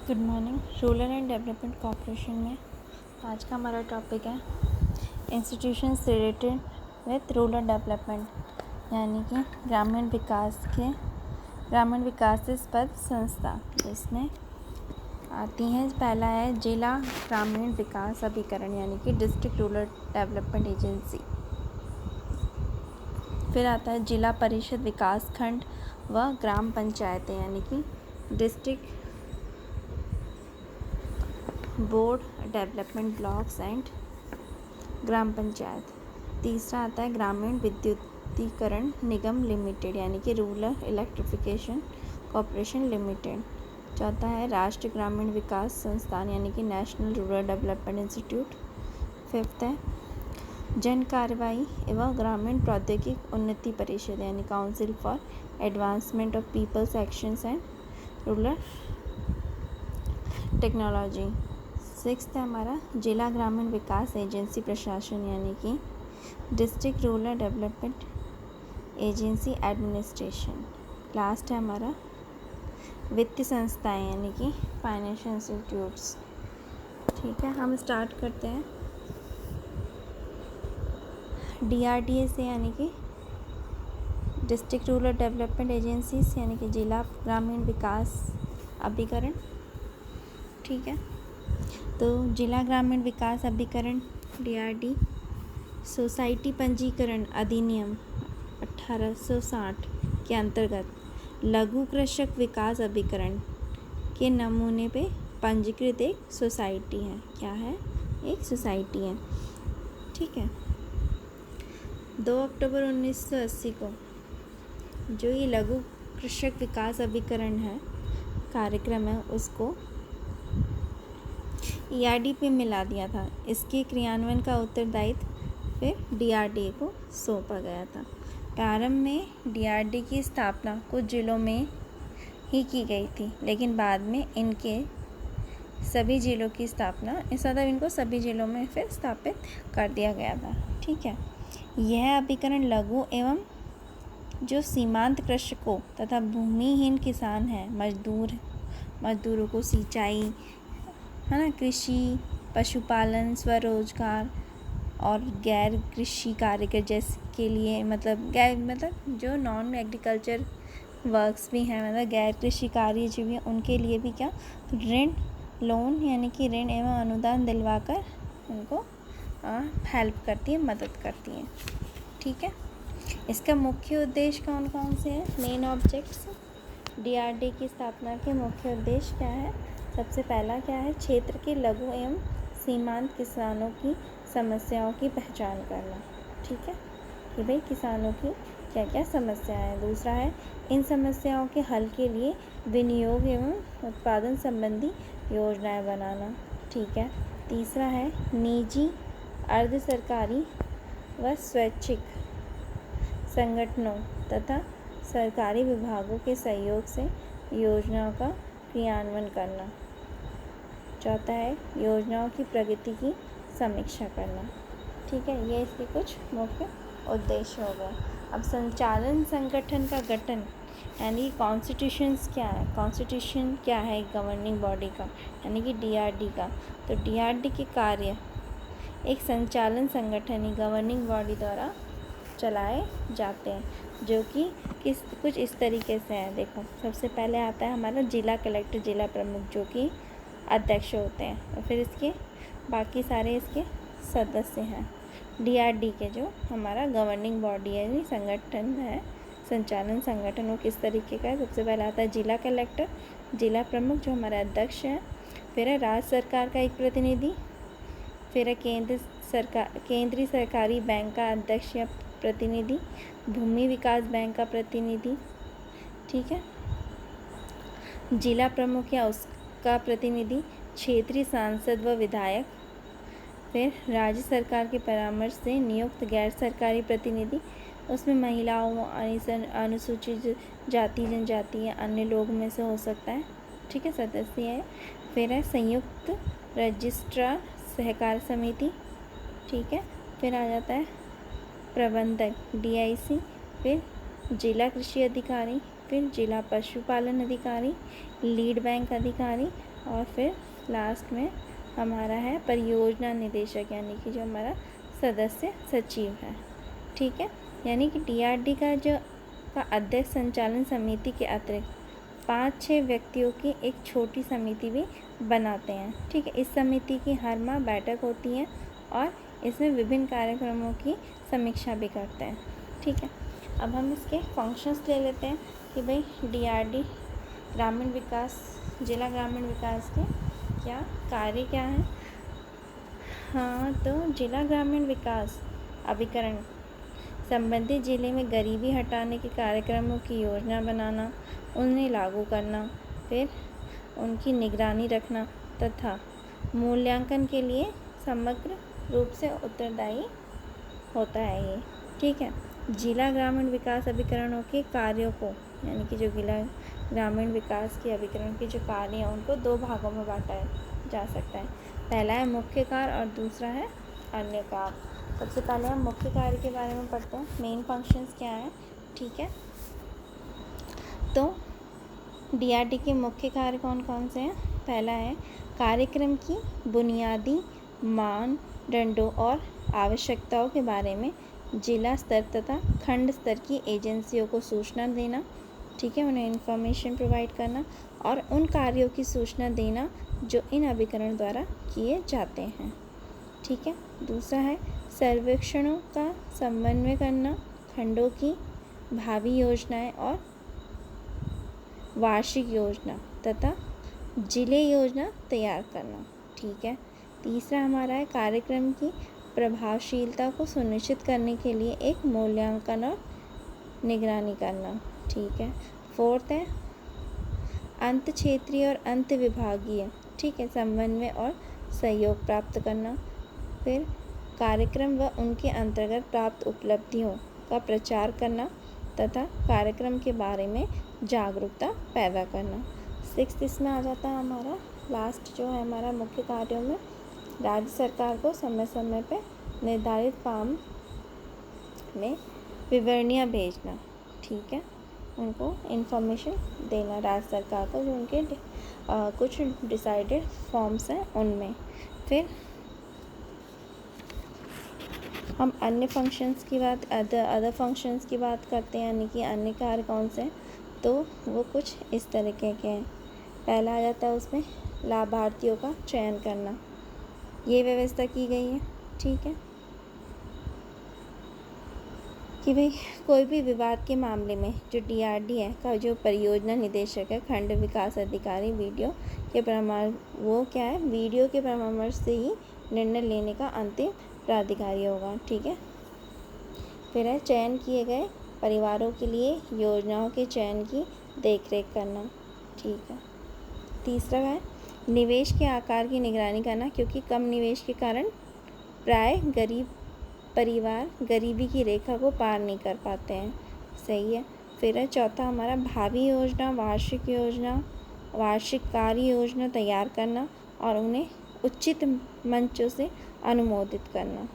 Good morning. Rural and development corporation में आज का हमारा टॉपिक है institutions related with rural development, यानी कि ग्रामीण विकासास्पद संस्था, जिसमें आती हैं। पहला है जिला ग्रामीण विकास अभिकरण, यानी कि डिस्ट्रिक्ट रूरल डेवलपमेंट एजेंसी। फिर आता है जिला परिषद विकास खंड व ग्राम पंचायतें, यानी कि district board development blocks and ग्राम पंचायत। तीसरा आता है ग्रामीण विद्युतीकरण निगम लिमिटेड, यानी कि रूरल इलेक्ट्रिफिकेशन कॉर्पोरेशन लिमिटेड। चौथा है राष्ट्रीय ग्रामीण विकास संस्थान, यानी कि national rural development institute. Fifth है जन कार्यवाही एवं ग्रामीण प्रौद्योगिकी उन्नति परिषद, यानी council for advancement of people's actions and rural technology. Sixth है हमारा जिला ग्रामीण विकास एजेंसी प्रशासन, यानी कि district rural development agency administration. Last है हमारा वित्तीय संस्थाएं, यानी कि फाइनेंशियल इंस्टीट्यूट्स। ठीक है, हम स्टार्ट करते हैं DRDA से, यानी कि डिस्ट्रिक्ट रूरल डेवलपमेंट एजेंसीज, यानी कि जिला ग्रामीण विकास अभिकरण। ठीक है, तो जिला ग्रामीण विकास अभिकरण DRD सोसाइटी पंजीकरण अधिनियम 1860 के अंतर्गत लघु कृषक विकास अभिकरण के नमूने पे पंजीकृत एक सोसाइटी है। क्या है? एक सोसाइटी है। ठीक है, 2 अक्टूबर 1980 को जो ये लघु कृषक विकास अभिकरण है कार्यक्रम है, उसको ERD पे मिला दिया था। इसके क्रियान्वयन का उत्तरदायित्व फिर DRDA को सौंपा गया था। प्रारंभ में DRD की स्थापना कुछ जिलों में ही की गई थी, लेकिन बाद में इनके सभी जिलों की स्थापना इनको सभी जिलों में फिर स्थापित कर दिया गया था। ठीक है, यह अभिकरण लघु एवं जो सीमांत कृषकों तथा भूमिहीन किसान हैं, मजदूरों को सिंचाई, है ना, कृषि, पशुपालन, स्वरोजगार और गैर कृषि कार्य जैसे के लिए मतलब जो नॉन एग्रीकल्चर वर्क्स भी हैं, मतलब गैर कृषि कार्य जो भी हैं, उनके लिए भी क्या ऋण लोन, यानी कि ऋण एवं अनुदान दिलवाकर उनको हेल्प करती है, मदद करती है। ठीक है, इसका मुख्य उद्देश्य कौन कौन से हैं? मेन ऑब्जेक्ट्स DRD की स्थापना के मुख्य उद्देश्य क्या है? सबसे पहला क्या है? क्षेत्र के लघु एवं सीमांत किसानों की समस्याओं की पहचान करना। ठीक है, कि भाई किसानों की क्या क्या समस्याएं हैं। दूसरा है इन समस्याओं के हल के लिए विनियोग एवं उत्पादन संबंधी योजनाएं बनाना। ठीक है, तीसरा है निजी, अर्ध सरकारी व स्वैच्छिक संगठनों तथा सरकारी विभागों के सहयोग से योजनाओं का क्रियान्वयन करना। चौथा है योजनाओं की प्रगति की समीक्षा करना। ठीक है, ये इसके कुछ मुख्य उद्देश्य हो गए। अब संचालन संगठन का गठन, यानी कॉन्स्टिट्यूशंस क्या है? कॉन्स्टिट्यूशन क्या है गवर्निंग बॉडी का, यानी कि DRD का? तो DRD के कार्य एक संचालन संगठन ही गवर्निंग बॉडी द्वारा चलाए जाते हैं, जो कि कुछ इस तरीके से है। देखो, सबसे पहले आता है हमारा जिला कलेक्टर, जिला प्रमुख, जो कि अध्यक्ष होते हैं, और फिर इसके बाकी सारे इसके सदस्य हैं। DRD के जो हमारा गवर्निंग बॉडी है, संगठन है, संचालन संगठन, वो किस तरीके का है? सबसे पहले आता है जिला कलेक्टर, जिला प्रमुख जो हमारे अध्यक्ष हैं। फिर है राज्य सरकार का एक प्रतिनिधि। फिर है केंद्रीय सरकारी बैंक का अध्यक्ष या प्रतिनिधि, भूमि विकास बैंक का प्रतिनिधि। ठीक है, जिला प्रमुख या उसका प्रतिनिधि, क्षेत्रीय सांसद व विधायक। फिर राज्य सरकार के परामर्श से नियुक्त गैर सरकारी प्रतिनिधि, उसमें महिलाओं, अनुसूचित जाति जनजाति या अन्य लोग में से हो सकता है। ठीक है, सदस्य है। फिर है संयुक्त रजिस्ट्रार सहकार समिति। ठीक है, फिर आ जाता है प्रबंधक DIC, फिर जिला कृषि अधिकारी, फिर जिला पशुपालन अधिकारी, लीड बैंक अधिकारी और फिर लास्ट में हमारा है परियोजना निदेशक, यानी कि जो हमारा सदस्य सचिव है। ठीक है, यानी कि DRD का अध्यक्ष संचालन समिति के अतिरिक्त 5-6 व्यक्तियों की एक छोटी समिति भी बनाते हैं। ठीक है, इस समिति की हर माह बैठक होती है और इसमें विभिन्न कार्यक्रमों की समीक्षा भी करते हैं। ठीक है, अब हम इसके फंक्शंस ले लेते हैं कि भाई DRD ग्रामीण विकास, जिला ग्रामीण विकास के क्या कार्य क्या है। हाँ, तो जिला ग्रामीण विकास अभिकरण संबंधित जिले में गरीबी हटाने के कार्यक्रमों की योजना बनाना, उन्हें लागू करना, फिर उनकी निगरानी रखना तथा मूल्यांकन के लिए समग्र रूप से उत्तरदायी होता है ये। ठीक है, जिला ग्रामीण विकास अभिकरणों के कार्यों को, यानी कि जो जिला ग्रामीण विकास के अभिकरण के जो कार्य हैं उनको 2 भागों में बांटा जा सकता है। पहला है मुख्य कार्य और दूसरा है अन्य कार्य। सबसे पहले हम मुख्य कार्य के बारे में पढ़ते हैं, मेन फंक्शंस क्या है। ठीक है, तो DRD के मुख्य कार्य कौन कौन से हैं। पहला है कार्यक्रम की बुनियादी मानदंडों और आवश्यकताओं के बारे में जिला स्तर तथा खंड स्तर की एजेंसियों को सूचना देना। ठीक है, उन्हें इन्फॉर्मेशन प्रोवाइड करना और उन कार्यों की सूचना देना जो इन अभिकरण द्वारा किए जाते हैं। ठीक है, दूसरा है सर्वेक्षणों का समन्वय करना, खंडों की भावी योजनाएं और वार्षिक योजना तथा जिले योजना तैयार करना। ठीक है, तीसरा हमारा है कार्यक्रम की प्रभावशीलता को सुनिश्चित करने के लिए एक मूल्यांकन और निगरानी करना। ठीक है, फोर्थ है अंत क्षेत्रीय और अंत विभागीय, ठीक है, समन्वय और सहयोग प्राप्त करना। फिर कार्यक्रम व उनके अंतर्गत प्राप्त उपलब्धियों का प्रचार करना तथा कार्यक्रम के बारे में जागरूकता पैदा करना। सिक्स्थ इसमें आ जाता है हमारा लास्ट जो है हमारा मुख्य कार्यों में राज्य सरकार को समय समय पे निर्धारित फॉर्म में विवरणियाँ भेजना। ठीक है, उनको इन्फॉर्मेशन देना राज्य सरकार को, जो उनके कुछ डिसाइडेड फॉर्म्स हैं उनमें। फिर हम अन्य फंक्शंस की बात अदर फंक्शंस की बात करते हैं, यानी कि अन्य कार्य कौन से हैं, तो वो कुछ इस तरीके के हैं। पहला आ जाता है उसमें लाभार्थियों का चयन करना, ये व्यवस्था की गई है। ठीक है, कि भाई कोई भी विवाद के मामले में जो DRD है का जो परियोजना निदेशक है, खंड विकास अधिकारी, वीडियो के परामर्श से ही निर्णय लेने का अंतिम प्राधिकारी होगा। ठीक है, फिर है चयन किए गए परिवारों के लिए योजनाओं के चयन की देखरेख करना। ठीक है, तीसरा है निवेश के आकार की निगरानी करना, क्योंकि कम निवेश के कारण प्राय गरीब परिवार गरीबी की रेखा को पार नहीं कर पाते हैं। सही है। फिर है चौथा हमारा भावी योजना, वार्षिक कार्य योजना तैयार करना और उन्हें उचित मंचों से अनुमोदित करना।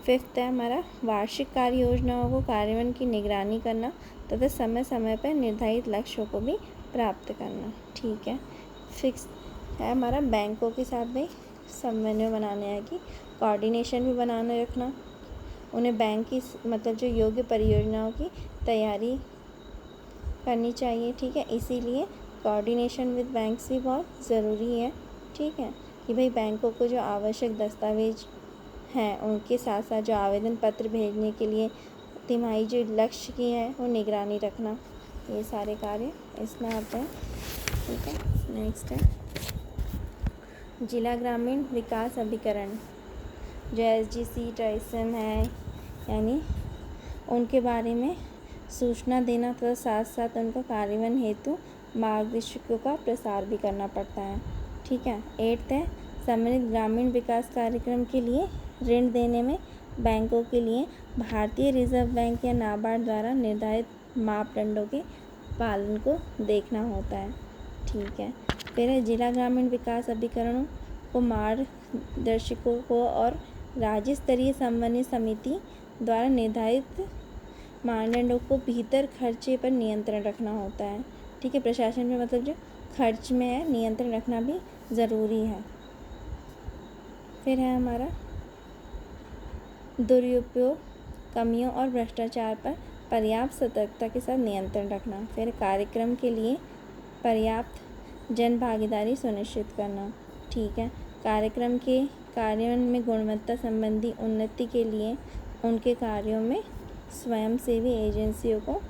फिफ्थ है हमारा वार्षिक कार्य योजनाओं को कार्यान्वयन की निगरानी करना तथा समय समय पर निर्धारित लक्ष्यों को भी प्राप्त करना। ठीक है। सिक्स है हमारा बैंकों के साथ भी समन्वय बनाने है कि कोऑर्डिनेशन भी बनाने रखना, उन्हें बैंक की मतलब जो योग्य परियोजनाओं की तैयारी करनी चाहिए। ठीक है, इसीलिए कोऑर्डिनेशन विद बैंक्स भी बहुत ज़रूरी है। ठीक है, कि भाई बैंकों को जो आवश्यक दस्तावेज हैं उनके साथ साथ जो आवेदन पत्र भेजने के लिए तिमाही जो लक्ष्य की है वो निगरानी रखना, ये सारे कार्य इसमें आते हैं। ठीक है, नेक्स्ट है जिला ग्रामीण विकास अभिकरण, जो SGC ट्राइसम है, यानी उनके बारे में सूचना देना तथा साथ साथ उनका कार्यान्वयन हेतु मार्गदर्शकों का प्रसार भी करना पड़ता है। ठीक है। एट्थ है सम्मिलित ग्रामीण विकास कार्यक्रम के लिए ऋण देने में बैंकों के लिए भारतीय रिजर्व बैंक या नाबार्ड द्वारा निर्धारित मापदंडों के पालन को देखना होता है। ठीक है। फिर है जिला ग्रामीण विकास अभिकरणों को मार्गदर्शकों को और राज्य स्तरीय समन्वय समिति द्वारा निर्धारित मानदंडों को भीतर खर्चे पर नियंत्रण रखना होता है। ठीक है, प्रशासन में मतलब जो खर्च में है नियंत्रण रखना भी ज़रूरी है। फिर है हमारा दुरुपयोग, कमियों और भ्रष्टाचार पर पर्याप्त सतर्कता के साथ नियंत्रण रखना। फिर कार्यक्रम के लिए पर्याप्त जन भागीदारी सुनिश्चित करना। ठीक है, कार्यक्रम के कार्यान्वयन में गुणवत्ता संबंधी उन्नति के लिए उनके कार्यों में स्वयंसेवी एजेंसियों को